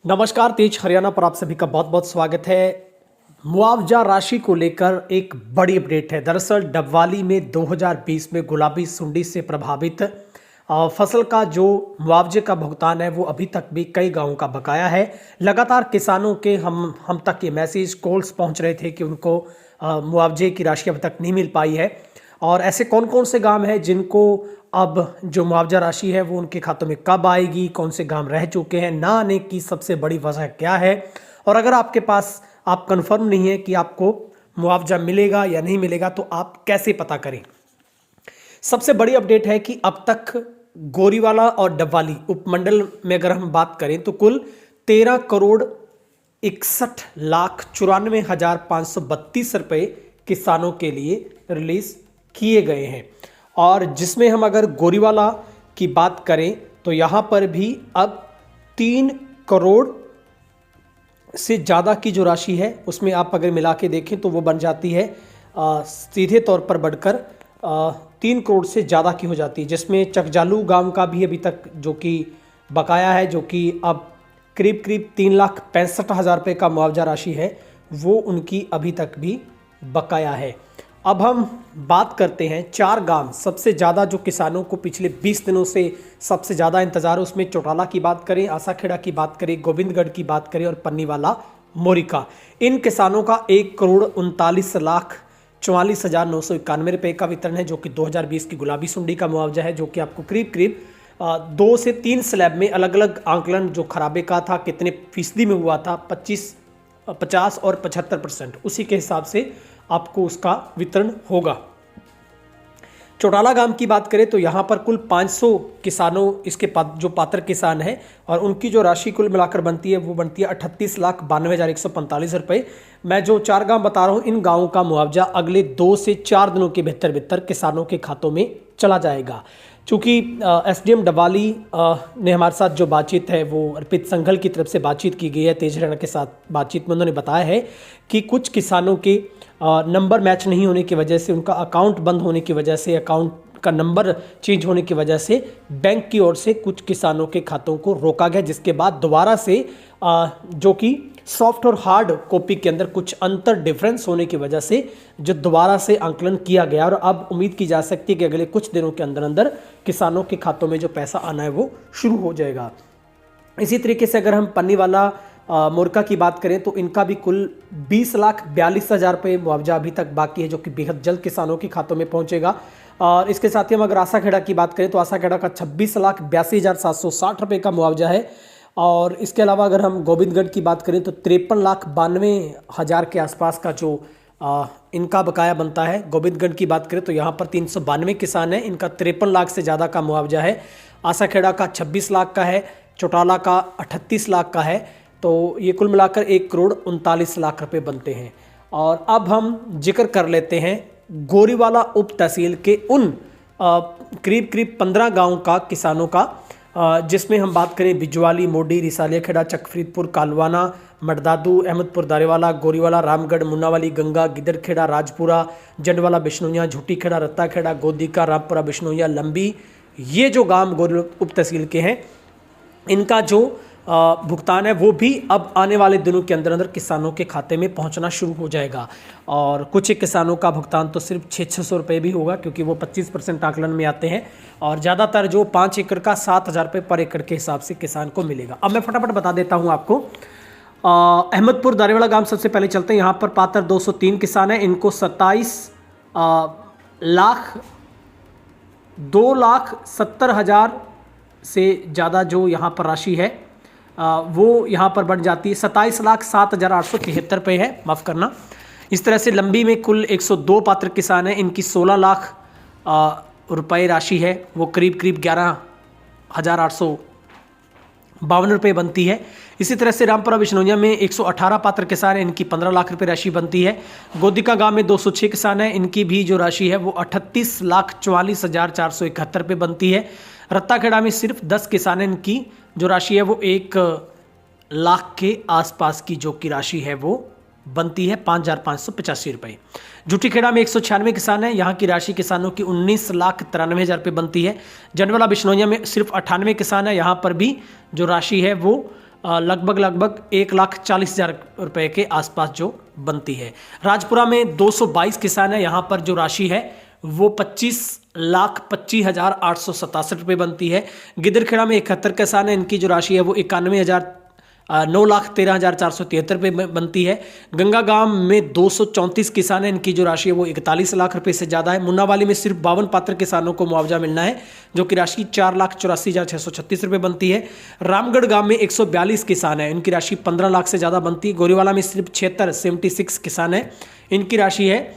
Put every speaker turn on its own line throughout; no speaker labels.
नमस्कार, तेज हरियाणा पर आप सभी का बहुत बहुत स्वागत है। मुआवजा राशि को लेकर एक बड़ी अपडेट है। दरअसल डबवाली में 2020 में गुलाबी सुंडी से प्रभावित फसल का जो मुआवजे का भुगतान है वो अभी तक भी कई गांवों का बकाया है। लगातार किसानों के हम तक ये मैसेज कॉल्स पहुंच रहे थे कि उनको मुआवजे की राशि अभी तक नहीं मिल पाई है। और ऐसे कौन कौन से गांव हैं जिनको अब जो मुआवजा राशि है वो उनके खातों में कब आएगी, कौन से गांव रह चुके हैं, ना आने की सबसे बड़ी वजह क्या है, और अगर आपके पास आप कंफर्म नहीं है कि आपको मुआवजा मिलेगा या नहीं मिलेगा तो आप कैसे पता करें। सबसे बड़ी अपडेट है कि अब तक गोरीवाला और डबवाली उपमंडल में अगर हम बात करें तो कुल 13,61,94,532 रुपए किसानों के लिए रिलीज किए गए हैं। और जिसमें हम अगर गोरीवाला की बात करें तो यहाँ पर भी अब 3 करोड़ से ज़्यादा की जो राशि है उसमें आप अगर मिला के देखें तो वो बन जाती है सीधे तौर पर बढ़कर 3 करोड़ से ज़्यादा की हो जाती है। जिसमें चकजालू गांव का भी अभी तक जो कि बकाया है, जो कि अब करीब 3,65,000 रुपये का मुआवजा राशि है वो उनकी अभी तक भी बकाया है। अब हम बात करते हैं 4 गांव सबसे ज़्यादा जो किसानों को पिछले 20 दिनों से सबसे ज़्यादा इंतजार है, उसमें चौटाला की बात करें, आसाखेड़ा की बात करें, गोविंदगढ़ की बात करें और पन्नीवाला मोरिका। इन किसानों का 1,39,44,991 रुपये का वितरण है, जो कि 2020 की गुलाबी सुंडी का मुआवजा है, जो कि आपको करीब 2 से 3 स्लैब में अलग अलग आंकलन जो खराबे का था, कितने फीसदी में हुआ था, 25, 50 और 75%, उसी के हिसाब से आपको उसका वितरण होगा। चौटाला गांव की बात करें तो यहाँ पर कुल 500 किसानों इसके जो पात्र किसान हैं और उनकी जो राशि कुल मिलाकर बनती है वो बनती है 38,92,145 रुपये। मैं जो 4 गांव बता रहा हूँ इन गांवों का मुआवजा अगले 2 से 4 दिनों के भीतर किसानों के खातों में चला जाएगा। चूँकि एसडीएम डबवाली ने हमारे साथ जो बातचीत है वो अर्पित संघल की तरफ से बातचीत की गई है, तेज हरियाणा के साथ बातचीत में उन्होंने बताया है कि कुछ किसानों के नंबर मैच नहीं होने की वजह से, उनका अकाउंट बंद होने की वजह से, अकाउंट का नंबर चेंज होने की वजह से बैंक की ओर से कुछ किसानों के खातों को रोका गया, जिसके बाद दोबारा से जो कि सॉफ्ट और हार्ड कॉपी के अंदर कुछ अंतर डिफरेंस होने की वजह से जो दोबारा से आंकलन किया गया। और अब उम्मीद की जा सकती है कि अगले कुछ दिनों के अंदर अंदर किसानों के खातों में जो पैसा आना है वो शुरू हो जाएगा। इसी तरीके से अगर हम पन्नीवाला मोरका की बात करें तो इनका भी कुल 20,42,000 रुपये मुआवजा अभी तक बाकी है, जो कि बेहद जल्द किसानों के खातों में पहुंचेगा। और इसके साथ ही हम अगर आसाखेड़ा की बात करें तो आसाखेड़ा का 26,82,760 रुपये का मुआवजा है। और इसके अलावा अगर हम गोविंदगढ़ की बात करें तो 53,92,000 के आसपास का जो इनका बकाया बनता है। गोविंदगढ़ की बात करें तो यहाँ पर 392 किसान हैं, इनका 53 लाख से ज़्यादा का मुआवजा है। आसाखेड़ा का 26 लाख का है, चौटाला का 38 लाख का है, तो ये कुल मिलाकर 1,39,00,000 रुपये बनते हैं। और अब हम जिक्र कर लेते हैं गोरीवाला उप तहसील के उन करीब 15 गाँव का किसानों का, जिसमें हम बात करें बिजवाली, मोडी, रिसालिया खेड़ा, चकफरीदपुर, कालवाना, मडदादू, अहमदपुर दारेवाला, गोरीवाला, रामगढ़, मुन्नावाली, गंगा, गिदरखेड़ा, राजपुरा, जंडवाला, बिश्नोइया, झूठी खेड़ा, रत्ता खेड़ा, गोदीका, रामपुरा, बिश्नोइया, लंबी, ये जो गांव गोरी उप तहसील के हैं इनका जो भुगतान है वो भी अब आने वाले दिनों के अंदर अंदर किसानों के खाते में पहुंचना शुरू हो जाएगा। और कुछ एक किसानों का भुगतान तो सिर्फ 600 रुपये भी होगा, क्योंकि वो 25% आकलन में आते हैं। और ज़्यादातर जो 5 एकड़ का 7,000 रुपये पर एकड़ के हिसाब से किसान को मिलेगा। अब मैं फटाफट बता देता हूँ आपको। अहमदपुर दारेवाला गांव सबसे पहले चलते हैं। यहाँ पर पात्र 203 किसान हैं, इनको 2,70,000 से ज़्यादा जो यहाँ पर राशि है वो यहाँ पर बढ़ जाती है। 27,07,873 रुपये है, माफ़ करना। इस तरह से लंबी में कुल 102 पात्र किसान हैं, इनकी 16 लाख रुपये राशि है, वो करीब 11,852 रुपये बनती है। इसी तरह से रामपुरा बिश्नोइया में 118 पात्र किसान हैं, इनकी 15 लाख रुपये राशि बनती है। गोदिका गांव में 206 किसान हैं, इनकी भी जो राशि है वो 38,44,471 रुपये बनती है। रत्ताखेड़ा में सिर्फ 10 किसान हैं, इनकी जो राशि है वो 1 लाख के आसपास की जो की राशि है वो बनती है 5,585 रुपये। जूठीखेड़ा में 196 किसान हैं, यहाँ की राशि किसानों की 19,93,000 रुपये बनती है। जनवाला बिश्नोइया में सिर्फ 98 किसान हैं, यहाँ पर भी जो राशि है वो लगभग 1,40,000 रुपए के आसपास जो बनती है। राजपुरा में 222 किसान है, यहाँ पर जो राशि है वो 25,25,867 रुपये बनती है। गिदरखेड़ा में 71 किसान है, इनकी जो राशि है वो 9,13,473 रुपये बनती है। गंगा गांव में 234 किसान हैं, इनकी जो राशि है वो 41 लाख रुपए से ज़्यादा है। मुन्नावाली में सिर्फ 52 पात्र किसानों को मुआवजा मिलना है, जो कि राशि 4,84,636 रुपये बनती है। रामगढ़ गांव में 142 किसान हैं, इनकी राशि 15 लाख से ज़्यादा बनती है। गोरीवाला में सिर्फ 76 किसान हैं, इनकी राशि है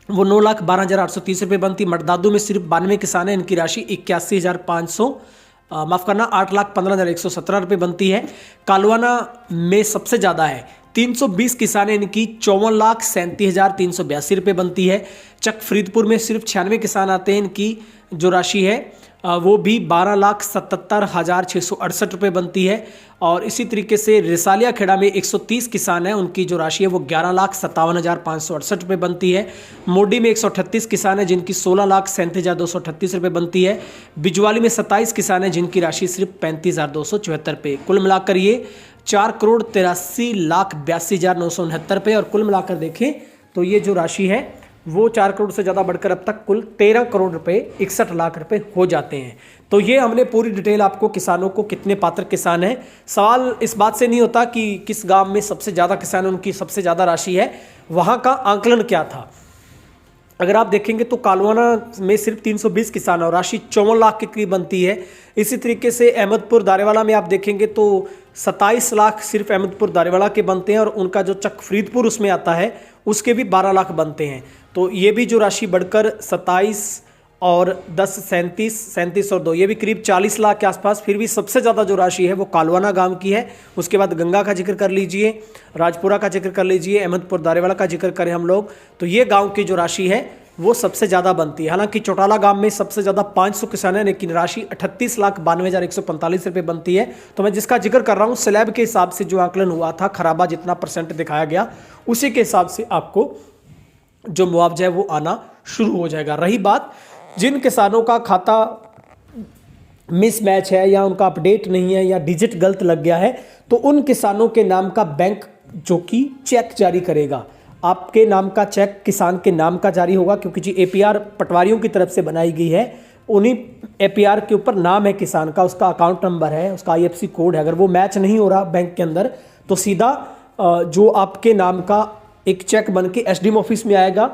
वो 9,12,830 रुपये बनती। मटदादू में सिर्फ 92 किसान हैं, इनकी राशि 8,15,117 रुपये बनती है। कालवाना में सबसे ज़्यादा है, 320 किसान हैं, इनकी 54,37,382 रुपये बनती है। चक फरीदपुर में सिर्फ 96 किसान आते हैं, इनकी जो राशि है वो भी 12,77,668 रुपये बनती है। और इसी तरीके से रिसालिया खेड़ा में 130 किसान हैं, उनकी जो राशि है वो 11,57,568 रुपये बनती है। मोडी में 138 किसान हैं, जिनकी 16,37,238 रुपये बनती है। बिजवाली में 27 किसान हैं, जिनकी राशि सिर्फ 35,274 रुपये। कुल मिलाकर ये 4,83,82,969 रुपये। और कुल मिलाकर देखें तो ये जो राशि है वो 4 करोड़ से ज़्यादा बढ़कर अब तक कुल 13 करोड़ रुपए 61 लाख रुपए हो जाते हैं। तो ये हमने पूरी डिटेल आपको किसानों को कितने पात्र किसान हैं, सवाल इस बात से नहीं होता कि किस गांव में सबसे ज़्यादा किसान है, उनकी सबसे ज़्यादा राशि है, वहाँ का आंकलन क्या था। अगर आप देखेंगे तो कालवाना में सिर्फ 320 किसान और राशि 54 लाख के करीब बनती है। इसी तरीके से अहमदपुर दारेवाला में आप देखेंगे तो 27 लाख सिर्फ अहमदपुर दारेवाला के बनते हैं, और उनका जो चक फरीदपुर उसमें आता है उसके भी 12 लाख बनते हैं। तो ये भी जो राशि बढ़कर 27 और 10 37 और 2 ये भी करीब 40 लाख के आसपास। फिर भी सबसे ज़्यादा जो राशि है वो कालवाना गांव की है। उसके बाद गंगा का जिक्र कर लीजिए, राजपुरा का जिक्र कर लीजिए, अहमदपुर दारेवाला का जिक्र करें हम लोग तो ये गांव की जो राशि है वो सबसे ज़्यादा बनती है। हालांकि चौटाला गांव में सबसे ज़्यादा 500 किसान हैं, लेकिन राशि 38,92,145 रुपये बनती है। तो मैं जिसका जिक्र कर रहा हूँ स्लैब के हिसाब से जो आकलन हुआ था, खराबा जितना % दिखाया गया उसी के हिसाब से आपको जो मुआवजा है वो आना शुरू हो जाएगा। रही बात जिन किसानों का खाता मिसमैच है या उनका अपडेट नहीं है या डिजिट गलत लग गया है, तो उन किसानों के नाम का बैंक जो कि चेक जारी करेगा, आपके नाम का चेक किसान के नाम का जारी होगा, क्योंकि जी APR पटवारियों की तरफ से बनाई गई है। उन्हीं APR के ऊपर नाम है किसान का, उसका अकाउंट नंबर है, उसका IFSC कोड है। अगर वो मैच नहीं हो रहा बैंक के अंदर तो सीधा जो आपके नाम का एक चेक बन के SDM ऑफिस में आएगा।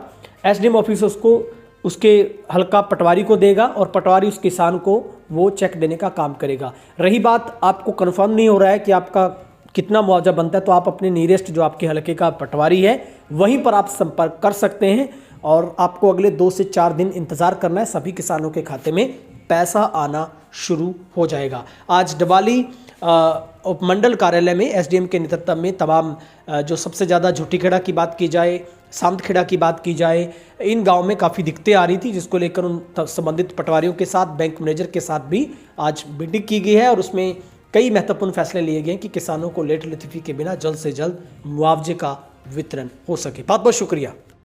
SDM ऑफिस उसको उसके हल्का पटवारी को देगा और पटवारी उस किसान को वो चेक देने का काम करेगा। रही बात आपको कंफर्म नहीं हो रहा है कि आपका कितना मुआवजा बनता है, तो आप अपने नियरेस्ट जो आपके हल्के का पटवारी है वहीं पर आप संपर्क कर सकते हैं, और आपको अगले 2 से 4 दिन इंतज़ार करना है, सभी किसानों के खाते में पैसा आना शुरू हो जाएगा। आज डबाली उपमंडल कार्यालय में SDM के नेतृत्व में तमाम जो सबसे ज़्यादा झूठीखेड़ा की बात की जाए, सामखेड़ा की बात की जाए, इन गांव में काफ़ी दिक्कतें आ रही थी, जिसको लेकर उन संबंधित पटवारियों के साथ, बैंक मैनेजर के साथ भी आज मीटिंग की गई है, और उसमें कई महत्वपूर्ण फैसले लिए गए कि किसानों को लेट लतीफ़ी के बिना जल्द से जल्द मुआवजे का वितरण हो सके। बहुत बहुत शुक्रिया।